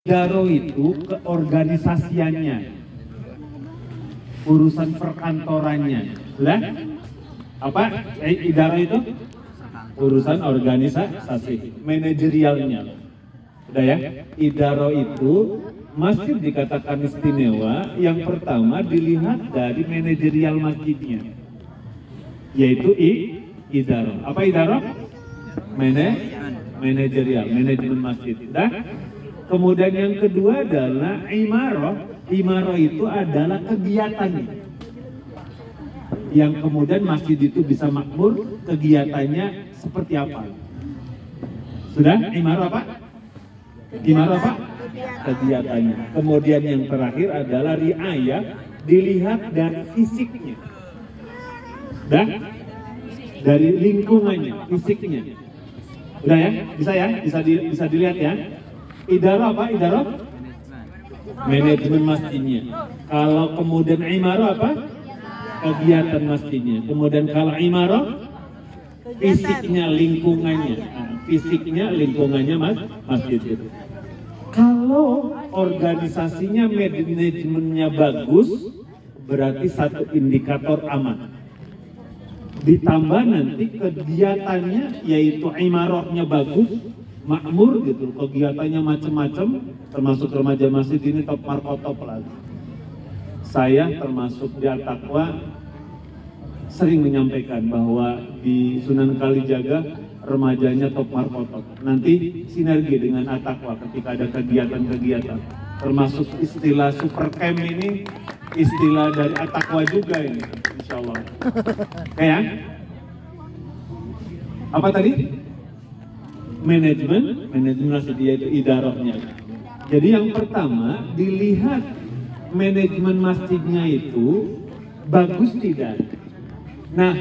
Idaro itu keorganisasiannya, urusan perkantorannya. Lah, apa? Idaro itu urusan organisasi, manajerialnya. Udah ya? Idaro itu masjid dikatakan istimewa. Yang pertama dilihat dari manajerial masjidnya, yaitu idaro. Apa idaro? Manajerial, manajemen masjid. Udah? Kemudian yang kedua adalah imaroh. Imaroh itu adalah kegiatannya, yang kemudian masjid itu bisa makmur, kegiatannya seperti apa. Sudah? Imaroh apa? Imaroh apa? Kegiatannya. Kemudian yang terakhir adalah riayah, dilihat dari fisiknya. Sudah? Dari lingkungannya, fisiknya. Udah ya? Bisa ya? Bisa dilihat ya? Idaro apa? Idaro? Manajemen masjidnya. Kalau kemudian imaroh apa? Kegiatan masjidnya. Kemudian kalau imaroh, fisiknya, lingkungannya. Fisiknya, lingkungannya masjid itu. Kalau organisasinya, manajemennya bagus, berarti satu indikator aman. Ditambah nanti kegiatannya, yaitu imarohnya bagus, makmur gitu, kegiatannya macam-macam, termasuk remaja masjid ini top markotop lagi. Saya termasuk di At-Taqwa sering menyampaikan bahwa di Sunan Kalijaga remajanya top markotop. Nanti sinergi dengan At-Taqwa ketika ada kegiatan-kegiatan, termasuk istilah super camp ini istilah dari At-Taqwa juga ini, insya Allah. Kayak apa tadi? Manajemen masjid, yaitu idarohnya. Jadi yang pertama dilihat manajemen masjidnya itu bagus tidak. Nah,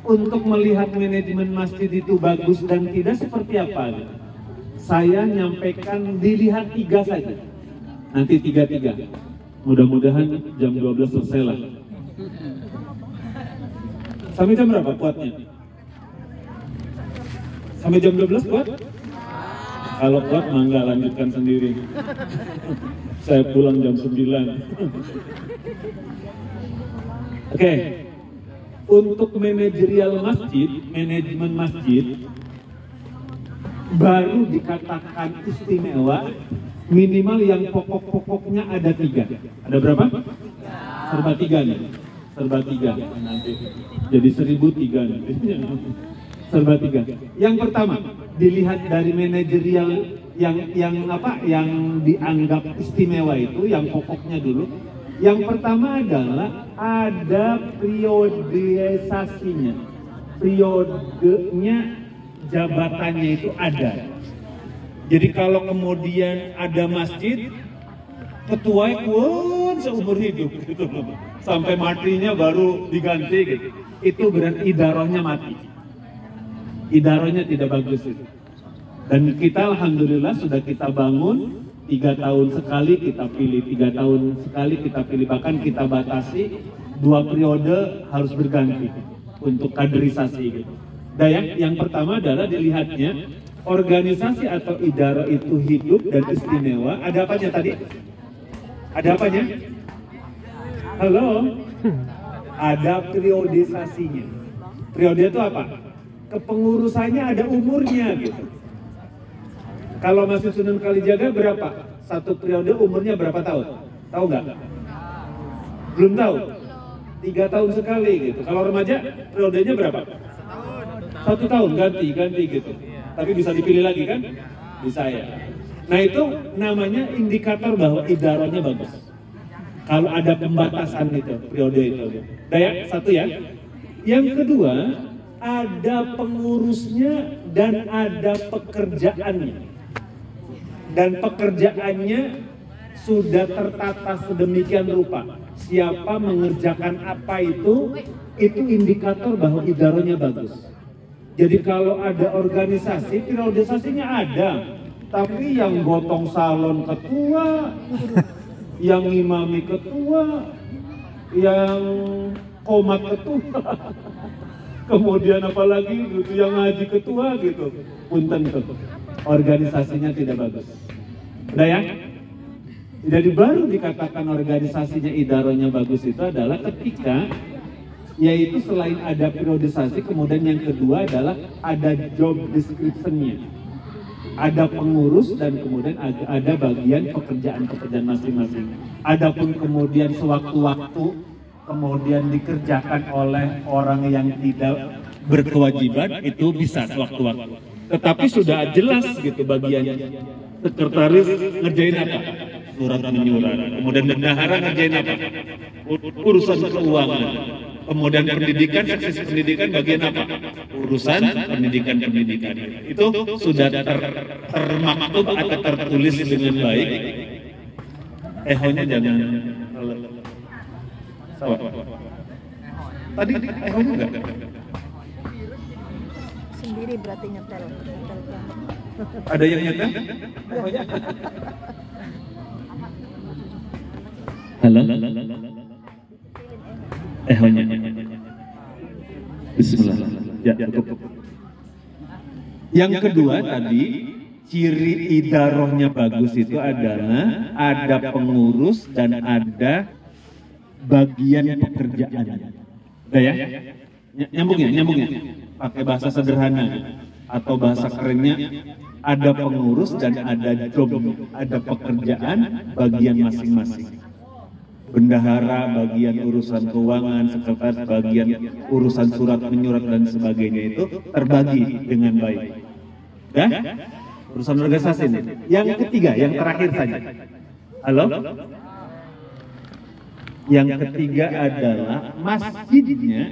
untuk melihat manajemen masjid itu bagus dan tidak seperti apa, saya nyampaikan dilihat 3 saja. Nanti 3. Mudah-mudahan jam 12 selesai lah. Sampai jam berapa kuatnya? Sampai jam 12 kuat? Kalau kuat mangga lanjutkan sendiri. Saya pulang jam 9. Oke. Untuk manajerial masjid, manajemen masjid baru dikatakan istimewa minimal yang pokok-pokoknya ada 3. Ada berapa? Serba 3 nih. Serba 3 nanti. Jadi 1003 nanti. Serba 3. Yang pertama dilihat dari manajerial yang apa? Yang dianggap istimewa itu, yang pokoknya dulu. Yang pertama adalah ada periodisasinya. Periodenya jabatannya itu ada. Jadi kalau kemudian ada masjid, ketuanya pun seumur hidup gitu, sampai matinya baru diganti gitu. Itu berarti idarohnya mati. Idarohnya tidak bagus itu. Dan kita alhamdulillah sudah kita bangun 3 tahun sekali kita pilih, 3 tahun sekali kita pilih, bahkan kita batasi 2 periode harus berganti untuk kaderisasi gitu. Dan yang pertama adalah dilihatnya organisasi atau idaro itu hidup dan istimewa. Ada apanya tadi? Ada apanya? Halo? Ada periodisasinya. Periode itu apa? Kepengurusannya ada umurnya gitu. Kalau masih Sunan Kalijaga berapa? Satu periode umurnya berapa tahun? Tahu nggak? Belum tahu? 3 tahun sekali gitu. Kalau remaja periodenya berapa? 1 tahun ganti gitu. Tapi bisa dipilih lagi kan? Bisa ya. Nah itu namanya indikator bahwa idaronya bagus. Kalau ada pembatasan itu, periode itu. Daya, 1 ya. Yang kedua, ada pengurusnya dan ada pekerjaannya. Dan pekerjaannya sudah tertata sedemikian rupa. Siapa mengerjakan apa itu indikator bahwa idaronya bagus. Jadi kalau ada organisasi, periodisasinya ada. Tapi yang gotong salon ketua, yang imami ketua, yang komat ketua, kemudian apalagi gitu, yang ngaji ketua gitu. Punten tuh, organisasinya tidak bagus. Udah ya? Jadi baru dikatakan organisasinya idarohnya bagus itu adalah ketika yaitu selain ada periodisasi, kemudian yang kedua adalah ada job description-nya, ada pengurus dan kemudian ada bagian pekerjaan-pekerjaan masing-masing. Adapun kemudian sewaktu-waktu kemudian dikerjakan oleh orang yang tidak berkewajiban itu bisa sewaktu-waktu. Tetapi sudah jelas gitu bagiannya. Sekretaris ngerjain apa? Surat menyurat. Kemudian bendahara ngerjain apa? Urusan keuangan. Kemudian pendidikan, seksi pendidikan bagian apa? Urusan pendidikan. Itu sudah termaktub atau tertulis dengan baik. Ehonya jangan salah. Tadi ehonya enggak? Sendiri berarti nyetel. Ada yang nyetel? Halo? Ehonya. Bismillah. Ya, cukup. Yang kedua tadi, ciri idarohnya bagus itu adalah ada pengurus dan ada bagian pekerjaan. Udah ya? Nyambung ya? Pakai bahasa sederhana atau bahasa kerennya, ada pengurus dan ada job, ada pekerjaan bagian masing-masing. Bendahara bagian urusan keuangan, sekretaris bagian urusan surat menyurat dan sebagainya itu terbagi dengan baik. Dan urusan organisasi ini. Yang ketiga, yang terakhir saja. Halo? Yang ketiga adalah masjidnya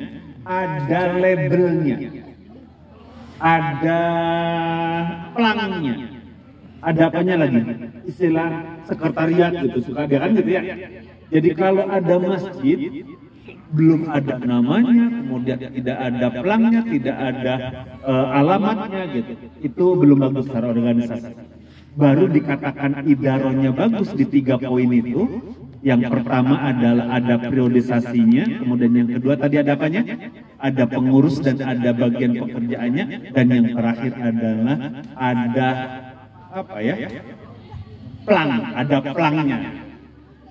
ada labelnya, ada pelangnya, ada apanya lagi? Istilah sekretariat gitu, suka dia kan gitu ya. Jadi kalau ada masjid, belum ada namanya, kemudian tidak ada pelangnya, tidak ada alamatnya gitu, itu belum bagus secara organisasi. Baru dikatakan idarohnya bagus di 3 poin itu. Yang pertama adalah ada periodisasinya, kemudian yang kedua tadi ada apanya? Ada pengurus dan ada bagian pekerjaannya, dan yang terakhir adalah ada apa ya? Pelang, ada pelangnya.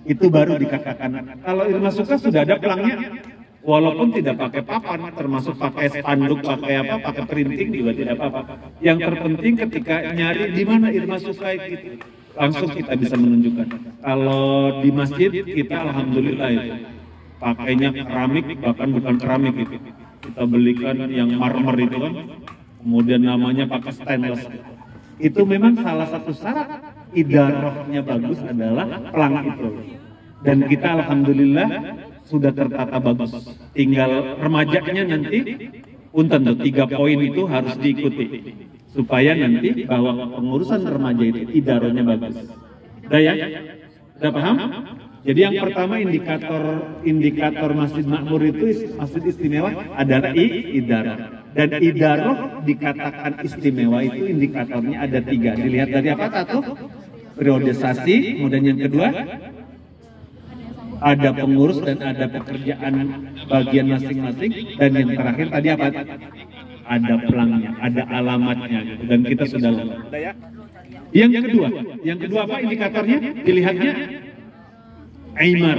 Itu baru dikatakan. Kalau Irma Suka sudah ada pelangnya, walaupun tidak pakai papan, termasuk pakai spanduk, pakai apa, pakai printing juga tidak apa-apa. Yang terpenting ketika nyari di mana Irma Suka gitu, langsung kita bisa menunjukkan. Kalau di masjid kita alhamdulillah itu pakainya keramik, bahkan bukan keramik itu. Kita belikan yang marmer itu kan, kemudian namanya pakai stainless. Itu memang salah satu syarat idarohnya bagus adalah pelang itu. Dan kita alhamdulillah sudah tertata bagus. Tinggal remajanya nanti, punten tuh 3 poin itu harus diikuti. Supaya nanti bahwa pengurusan remaja itu idarohnya bagus. Udah ya? Udah paham? Jadi yang pertama indikator Masjid Makmur itu masjid istimewa adalah idaroh. Dan idaroh dikatakan istimewa itu indikatornya ada 3. Dilihat dari apa? 1, periodisasi. Kemudian yang kedua, ada pengurus dan ada pekerjaan bagian masing-masing. Dan yang terakhir tadi apa? Ada pelangnya, ada alamatnya, dan kita sudah lakukan. Yang kedua apa indikatornya? Dilihatnya imar.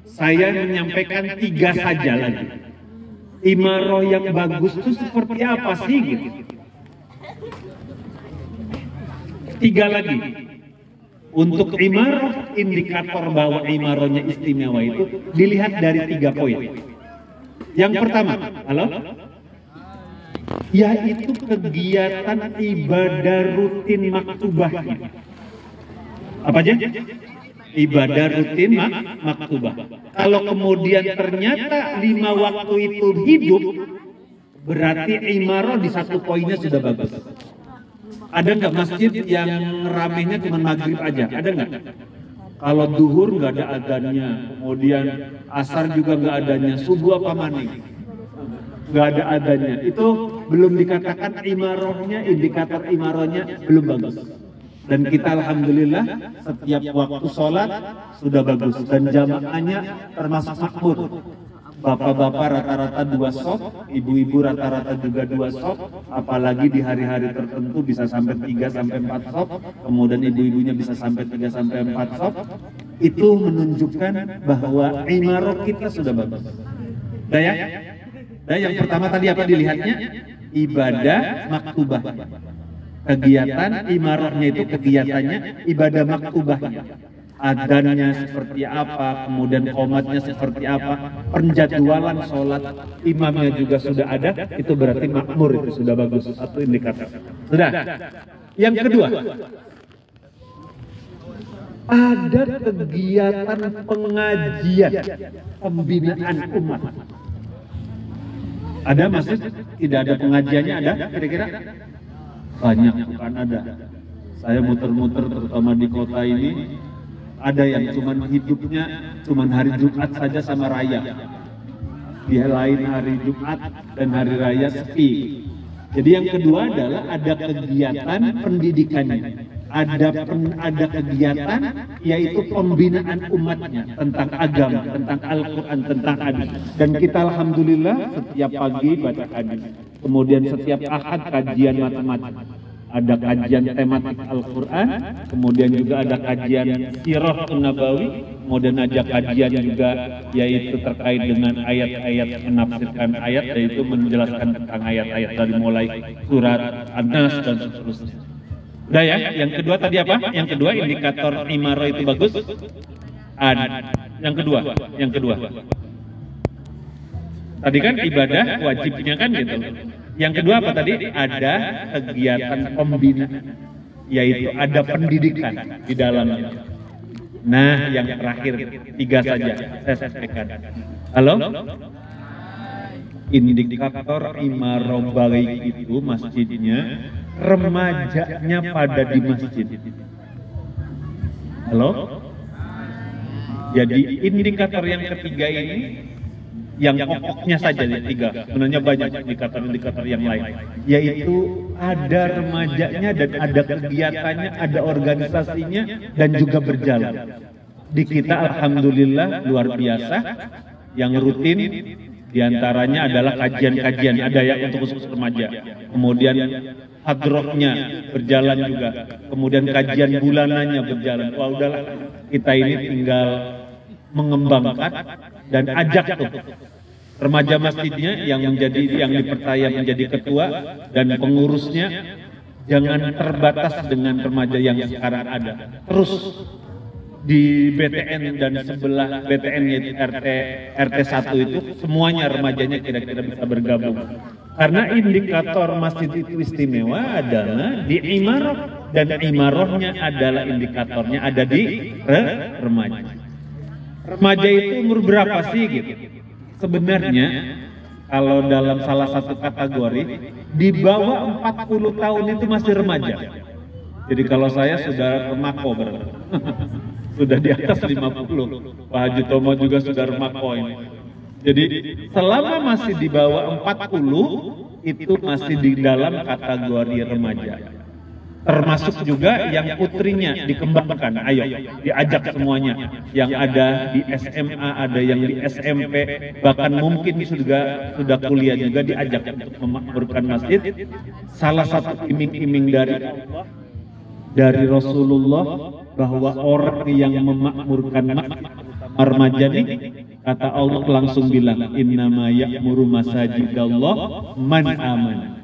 Saya menyampaikan 3 saja lagi. Imaroh yang bagus itu seperti apa sih gitu? 3 lagi. Untuk imaroh, indikator bahwa imarohnya istimewa itu dilihat dari 3 poin. Yang pertama, halo? Yaitu kegiatan ibadah rutin maktubahnya. Apa aja? Ibadah rutin maktubah. Kalau kemudian ternyata 5 waktu itu hidup, berarti imaroh di 1 poinnya sudah bagus. Ada nggak masjid yang ramenya cuma maghrib aja? Ada nggak? Kalau duhur nggak ada adanya, kemudian asar juga nggak adanya, subuh apa maning? Nggak ada adanya. Itu belum dikatakan imarohnya, indikator imarohnya belum bagus. Dan kita alhamdulillah setiap waktu sholat sudah bagus dan jamaahnya termasuk makmur. Bapak-bapak rata-rata 2 sop, ibu-ibu rata-rata juga 2 sop, apalagi di hari-hari tertentu bisa sampai 3 sampai 4 sop, kemudian ibu-ibunya bisa sampai 3 sampai 4 sop. Itu menunjukkan bahwa imarah kita sudah bagus. Daya? Yang pertama tadi apa dilihatnya? Ibadah maktubah. Kegiatan imarahnya itu kegiatannya ibadah maktubahnya. Adanya seperti apa, kemudian qomatnya seperti apa, penjadwalan sholat imamnya juga sudah ada, itu berarti makmur, itu sudah bagus, satu indikator. Sudah. Yang kedua, ada kegiatan pengajian, pembinaan umat. Ada masjid tidak ada pengajiannya, ada kira-kira? Banyak, bukan ada. Saya muter-muter terutama di kota ini. Ada yang cuman hidupnya cuman hari Jumat saja sama raya. Dia lain hari Jumat dan hari raya sepi. Jadi yang kedua adalah ada kegiatan pendidikannya. Ada kegiatan yaitu pembinaan umatnya tentang agama, tentang Al-Quran, tentang hadis. Dan kita alhamdulillah setiap pagi baca hadis. Kemudian setiap ahad kajian macam-macam. Ada kajian tematik Al-Quran, kemudian juga ada kajian Sirah Nabawi, kemudian ada kajian juga yaitu terkait dengan ayat-ayat, menafsirkan ayat, yaitu menjelaskan tentang ayat-ayat dari mulai surat An-Nas dan seterusnya. Udah ya, yang kedua tadi apa? Yang kedua indikator imarah itu bagus. Yang kedua. Tadi kan ibadah wajibnya kan gitu. Yang kedua apa tadi? Ada kegiatan pembinaan, yaitu ada pendidikan di dalamnya. Nah, yang terakhir 3 saja saya sampaikan. Halo? Indikator imarah baik itu masjidnya, remajanya pada di masjid. Halo? Jadi indikator yang ketiga ini, yang pokoknya saja ya 3, sebenarnya banyak indikator-indikator yang lain, yaitu ada remajanya dan ada kegiatannya, ada organisasinya dan juga berjalan. Di kita alhamdulillah luar biasa, yang rutin diantaranya adalah kajian-kajian ada ya untuk khusus remaja, kemudian hadrohnya berjalan juga, kemudian kajian bulanannya berjalan. Wah udahlah, kita ini tinggal mengembangkan dan ajak tuh remaja masjidnya yang dipercaya menjadi ketua dan pengurusnya, jangan terbatas dengan remaja yang sekarang ada. Terus di BTN dan sebelah BTN yaitu RT 1 itu semuanya remajanya kira-kira bisa bergabung. Karena indikator masjid itu istimewa adalah di imarah, dan imarahnya adalah indikatornya ada di remaja. Remaja itu umur berapa sih gitu? Sebenarnya kalau dalam salah satu kategori di bawah 40 tahun itu masih remaja. Jadi kalau saya sudah remako berarti. Sudah di atas 50. Pak Haji Tomo juga sudah remako ini. Jadi selama masih di bawah 40 itu masih di dalam kategori remaja. Termasuk juga yang putrinya dikembangkan, ayo diajak semuanya, yang ada di SMA, ada yang di SMP, bahkan mungkin sudah kuliah juga diajak untuk memakmurkan masjid. Salah satu iming-iming dari Rasulullah bahwa orang yang memakmurkan masjid remaja ini, kata Allah langsung bilang, innama ya'muru masajidallah man amana.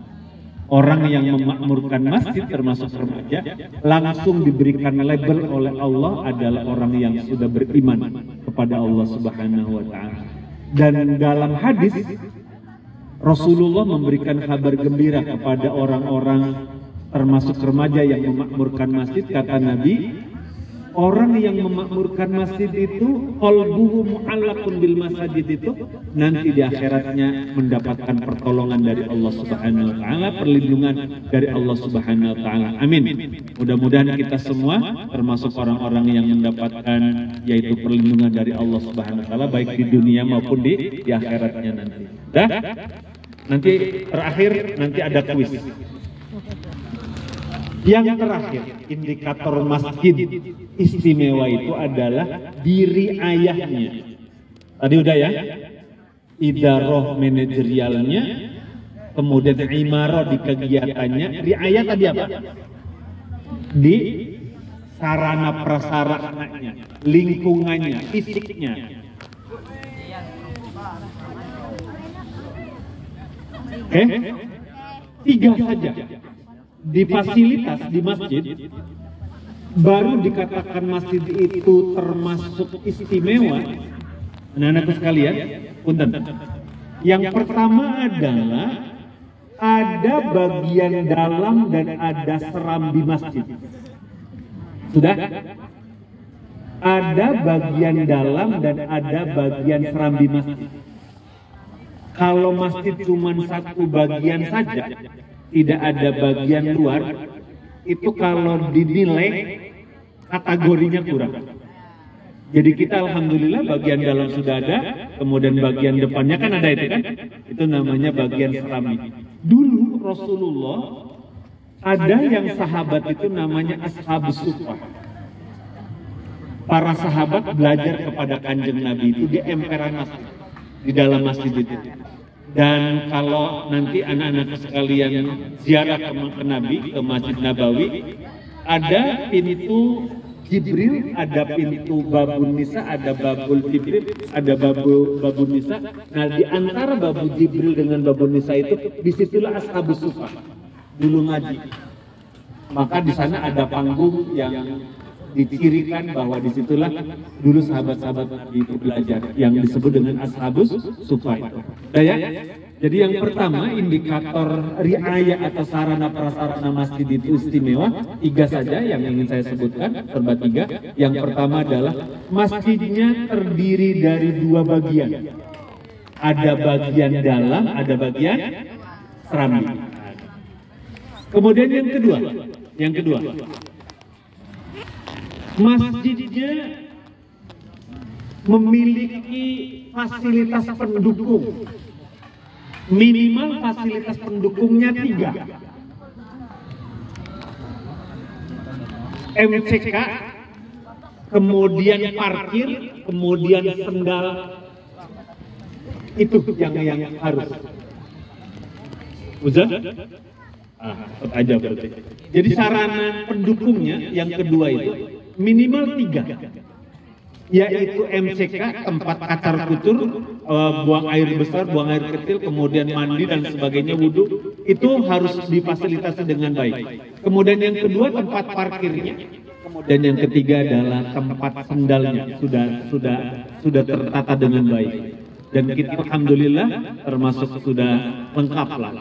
Orang yang memakmurkan masjid termasuk remaja langsung diberikan label oleh Allah adalah orang yang sudah beriman kepada Allah Subhanahu wa taala. Dan dalam hadis Rasulullah memberikan kabar gembira kepada orang-orang termasuk remaja yang memakmurkan masjid. Kata Nabi, orang yang memakmurkan masjid itu qalbuhu mu'allaqun bil masjid itu nanti di akhiratnya mendapatkan pertolongan dari Allah Subhanahu wa taala, perlindungan dari Allah Subhanahu wa taala. Amin. Mudah-mudahan kita semua termasuk orang-orang yang mendapatkan yaitu perlindungan dari Allah Subhanahu wa taala baik di dunia maupun di akhiratnya nanti. Dah? Nanti terakhir nanti ada kuis. Yang terakhir, indikator masjid istimewa itu adalah diri ayahnya. Tadi udah ya? idaroh manajerialnya, kemudian imaroh di kegiatannya, riayah tadi apa? Di sarana prasarananya, lingkungannya, fisiknya. Oke? 3 saja. Di fasilitas di masjid baru dikatakan masjid itu termasuk istimewa. Anak-anakku sekalian, punten. Yang pertama adalah ada bagian dalam dan ada serambi masjid. Sudah? Ada bagian dalam dan ada bagian serambi masjid. Kalau masjid cuma satu bagian saja, tidak ada bagian luar, itu kalau dinilai kategorinya kurang. Jadi kita alhamdulillah bagian dalam sudah ada, kemudian bagian depannya kan ada itu kan, itu namanya bagian serambi. Dulu Rasulullah ada yang sahabat itu namanya Ashabus Suffah. Para sahabat belajar kepada kanjeng Nabi itu di emperan masjid, di dalam masjid itu. Dan kalau nanti anak-anak sekalian ziarah ke Nabi, ke Masjid Nabawi, ada pintu Jibril, ada pintu Babun Nisa, ada Babul Jibril, ada Babun Nisa. Nah, di antara Babul Jibril dengan Babun Nisa itu, disitulah Ashabus Suffah dulu ngaji. Maka di sana ada panggung yang dicirikan bahwa disitulah dulu sahabat-sahabat Nabi itu belajar, yang disebut dengan Ashabus Suffah. Ya? Jadi yang pertama indikator riayah atau sarana prasarana masjid itu istimewa, 3 saja yang ingin saya sebutkan, serba 3. Yang pertama adalah masjidnya terdiri dari 2 bagian. Ada bagian dalam, ada bagian serambi. Kemudian yang kedua, masjidnya memiliki fasilitas pendukung. Minimal fasilitas pendukungnya 3. MCK, kemudian parkir, kemudian sendal. Itu yang harus. Udah? Tetap aja berarti. Jadi sarana pendukungnya yang kedua itu minimal 3, yaitu MCK, tempat kacar kucur, buang air besar, buang air kecil, kemudian mandi dan sebagainya, wudhu, itu harus difasilitasi dengan baik. Kemudian yang kedua tempat parkirnya, dan yang ketiga adalah tempat sendalnya sudah tertata dengan baik. Dan kita alhamdulillah termasuk sudah lengkap lah.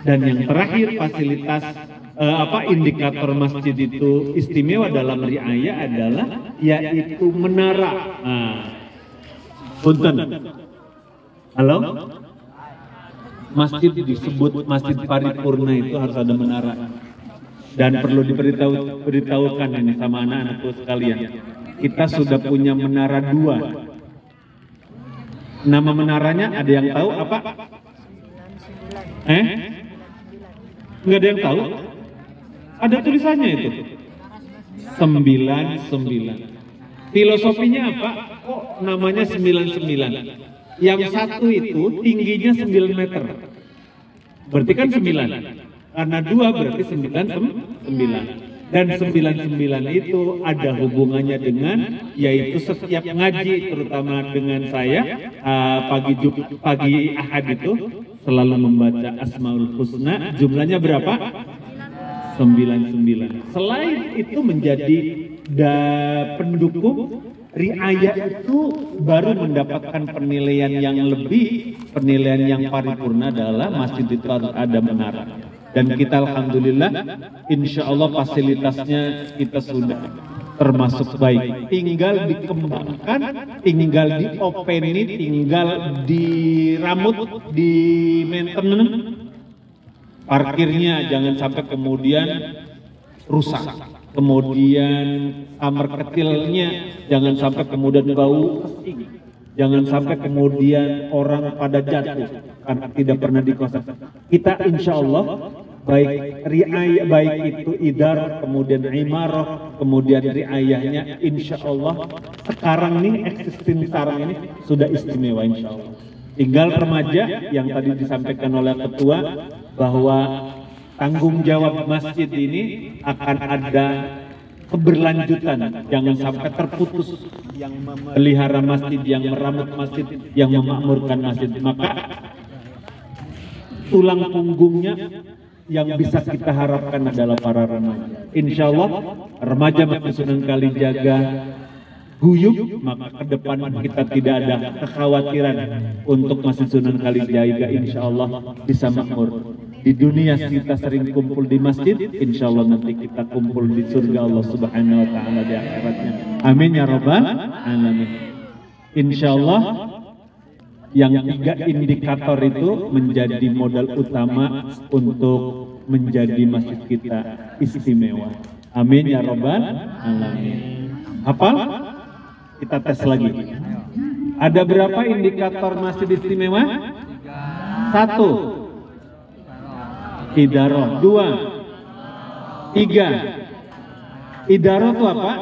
Dan yang terakhir fasilitas indikator masjid itu istimewa dalam riayah adalah yaitu menara. Punten. Halo? Masjid disebut masjid paripurna itu harus ada menara. Dan perlu diberitahukan ini sama anak-anakku sekalian. Kita sudah punya menara 2. Nama menaranya ada yang tahu apa? Nggak ada yang tahu? Ada tulisannya itu 99. Filosofinya apa? Kok namanya 99? Yang satu itu tingginya 9 meter. Berarti kan 9. Karena 2 berarti 99. Dan 99 itu ada hubungannya dengan, yaitu setiap ngaji, terutama dengan saya pagi Ahad itu selalu membaca Asmaul Husna. Jumlahnya berapa? 99. Selain itu menjadi pendukung, riayah itu baru mendapatkan penilaian yang lebih, penilaian yang paripurna adalah masjid itu ada menara. Dan kita alhamdulillah, insya Allah fasilitasnya kita sudah termasuk baik. Tinggal dikembangkan, tinggal diopeni, tinggal diramut, di maintenance. Parkirnya jangan sampai kemudian rusak. Kemudian kamar kecilnya jangan sampai kemudian bau pesing. Jangan sampai kemudian orang pada jatuh karena tidak pernah dikosong. Kita insya Allah baik riayah, baik itu idar, kemudian imarah, kemudian riayahnya insya Allah sekarang ini existing sekarang ini sudah istimewa insya Allah. Tinggal remaja yang tadi disampaikan oleh ketua bahwa tanggung jawab masjid ini akan ada keberlanjutan, jangan sampai terputus yang memelihara masjid, yang merawat masjid, yang memakmurkan masjid. Maka tulang punggungnya yang bisa kita harapkan adalah para remaja. Insya Allah remaja Masjid Sunan Kalijaga guyup, maka ke depan kita tidak ada kekhawatiran untuk Masjid Sunan Kalijaga. Insya Allah bisa makmur. Di dunia kita sering kumpul di masjid, insya Allah nanti kita kumpul di surga Allah Subhanahu Wa Taala di akhiratnya. Amin ya Rabbal Alamin. Insya Allah yang 3 indikator itu menjadi modal utama untuk menjadi masjid kita istimewa. Amin ya Rabbal Alamin. Hafal? Kita tes lagi. Ada berapa indikator masjid istimewa? 1. Idaroh. 2. 3. Idaroh itu apa?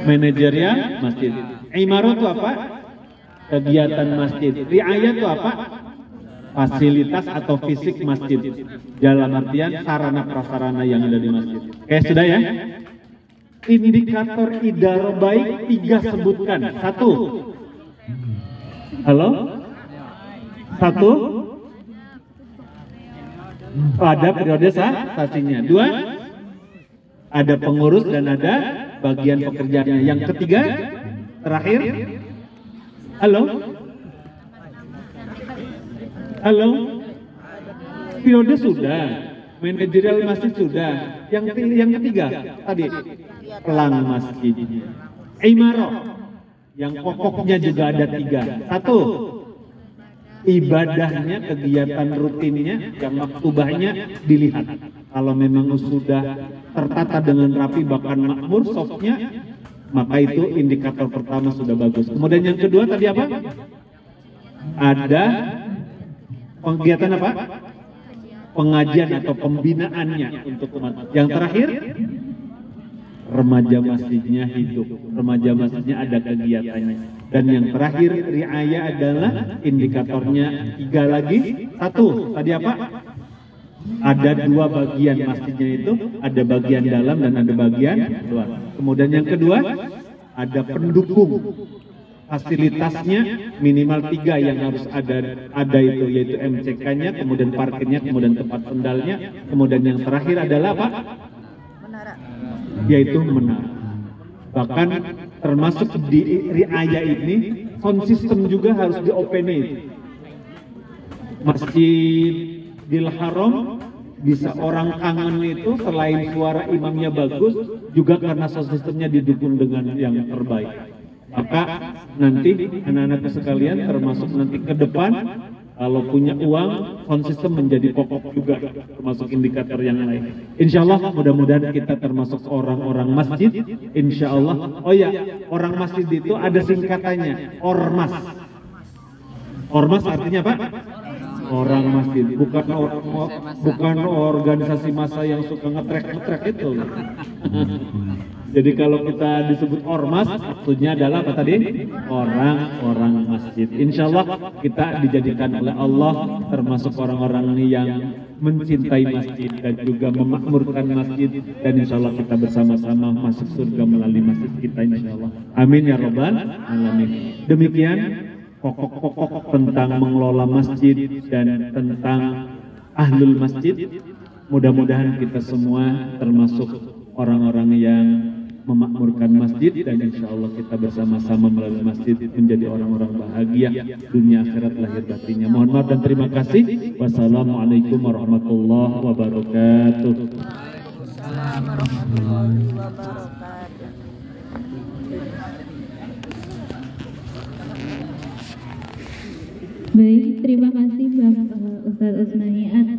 Manajerial masjid. Imaroh itu apa? Kegiatan masjid. Riayah itu apa? Fasilitas atau fisik masjid. Dalam artian sarana prasarana yang ada di masjid. Oke, sudah ya? Indikator idaroh baik 3 sebutkan. 1. Halo? 1. Pada periode sasinya. 2. Ada pengurus dan ada bagian pekerjaannya. Yang ketiga, terakhir, halo? Halo? Periode sudah, manajerial masjid sudah. Yang ketiga tadi, pelang masjidnya. Imaroh, yang pokoknya juga ada 3. 1. Ibadahnya, kegiatan rutinnya, yang maktubahnya dilihat. Kalau memang sudah tertata dengan rapi bahkan makmur softnya, maka itu indikator pertama sudah bagus. Kemudian yang kedua tadi apa? Ada kegiatan apa? Pengajian atau pembinaannya untuk umat. Yang terakhir, remaja masjidnya hidup, remaja masjidnya ada kegiatannya. Dan yang terakhir, riayah adalah indikatornya 3 lagi. 1, tadi apa? Ada 2 bagian masjidnya itu, ada bagian dalam dan ada bagian luar. Kemudian yang kedua, ada pendukung. Fasilitasnya minimal 3 yang harus ada itu, yaitu MCK-nya, kemudian parkirnya, kemudian tempat sendalnya, kemudian yang terakhir adalah apa? Yaitu menara. Bahkan termasuk di riayah ini, sound system juga harus diopenin. Masjidil Haram bisa orang kangen itu selain suara imamnya bagus, juga karena sound systemnya didukung dengan yang terbaik. Maka nanti anak-anak sekalian, termasuk nanti ke depan, kalau punya uang, sound system menjadi pokok juga, termasuk indikator yang lain. Insya Allah mudah-mudahan kita termasuk orang-orang masjid. Insya Allah. Oh ya, orang masjid itu ada singkatannya, Ormas. Ormas artinya apa? Orang masjid, bukan organisasi massa yang suka ngetrek itu. Jadi kalau kita disebut ormas, maksudnya adalah apa tadi? Orang-orang masjid. Insya Allah kita dijadikan oleh Allah termasuk orang-orang yang mencintai masjid dan juga memakmurkan masjid. Dan insya Allah kita bersama-sama masuk surga melalui masjid kita, insya Allah. Amin ya Rabbal Alamin. Demikian pokok-pokok tentang mengelola masjid dan tentang ahlul masjid. Mudah-mudahan kita semua termasuk orang-orang yang memakmurkan masjid, dan insya Allah kita bersama-sama melalui masjid menjadi orang-orang bahagia dunia akhirat lahir batinnya. Mohon maaf dan terima kasih. Wassalamualaikum warahmatullahi wabarakatuh. Waalaikumsalam warahmatullahi wabarakatuh. Baik, terima kasih Bapak Ustadz Usmani atas